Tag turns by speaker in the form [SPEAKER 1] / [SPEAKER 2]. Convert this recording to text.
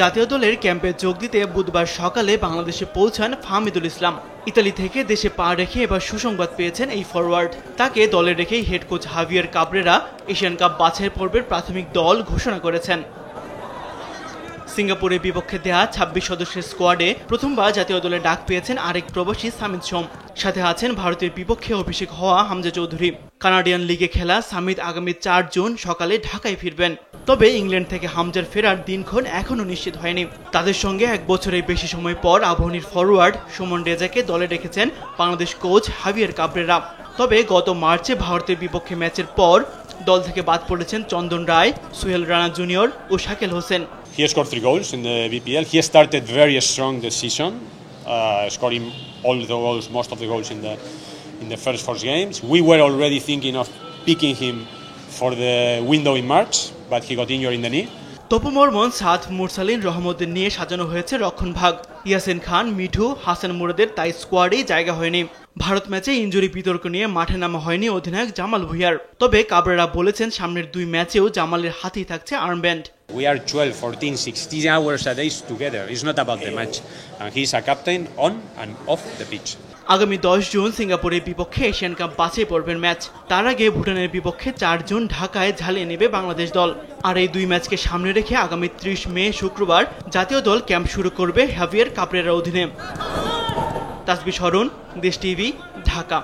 [SPEAKER 1] জাতীয় দলের ক্যাম্পে যোগ দিতে বুধবার সকালে বাংলাদেশে পৌঁছান ফাহমিদুল ইসলাম। ইতালি থেকে দেশে পা রেখে এবার সুসংবাদ পেয়েছেন এই ফরওয়ার্ড। তাকে দলে রেখেই head coach হাভিয়ার Cabrera Asian cup বাছাই পর্বের প্রাথমিক দল ঘোষণা করেছেন। সিঙ্গাপুরের বিপক্ষে দেয়া ২৬ সদস্যের স্কোয়াডে প্রথমবার জাতীয় দলে ডাক পেয়েছেন আরেক প্রবাসী সামিদ সোম। সাথে আছেন ভারতের বিপক্ষে অভিষেক হওয়া হামজা চৌধুরী। কানাডিয়ান লিগে খেলা সামিদ আগামী ৪ জুন সকালে ঢাকায় ফিরবেন। তবে ইংল্যান্ড থেকে হামজার ফেরার দিনক্ষণ এখনও নিশ্চিত হয়নি। তাদের সঙ্গে ১ বছরের বেশি সময় পর আবাহনীর ফরওয়ার্ড সুমন রেজাকে দলে রেখেছেন বাংলাদেশ কোচ হাভিয়ার কাবরেরা। তবে গত মার্চে ভারতের বিপক্ষে ম্যাচের পর দল থেকে বাদ পড়েছেন চন্দন রায়, সোহেল রানা জুনিয়র ও Shakil Hossain.
[SPEAKER 2] He scored 3 goals in the BPL. He started very strong this season, scoring all the goals, most of the goals in the first 4 games. We were already thinking of picking him for the window in March, but he got injured in the knee.
[SPEAKER 1] Topu Barman, Saad Mursalin, রহমতদের নিয়ে সাজানো হয়েছে রক্ষণ ভাগ। ইয়াসিন খান, মিঠু, হাসান মুরাদের তাই স্কোয়াডেই জায়গা হয়নি। ভারত ম্যাচে ইনজুরি বিতর্ক নিয়ে মাঠে নামা হয়নি অধিনায়ক জামাল ভুঁইয়ার। তবে কাবরেরা বলেছেন সামনের 2 ম্যাচেও জামালের হাতেই থাকছে armband.
[SPEAKER 2] We are 12, 14, 16 hours a day together. It's not about the match. And he's a captain on and off the pitch.
[SPEAKER 1] আগামী ১০ জুন সিঙ্গাপুরের বিপক্ষে এশিয়ান কাপ বাছাই পর্বের ম্যাচ। তার আগে ভুটানের বিপক্ষে ৪ জুন ঢাকায় ঝালিয়ে নেবে বাংলাদেশ দল। আর এই 2 ম্যাচকে সামনে রেখে আগামী ৩০ মে শুক্রবার জাতীয় দল ক্যাম্প শুরু করবে হাভিয়ার কাবরেরার অধীনে। তাসবিহ শরণ, দেশ টিভি, ঢাকা।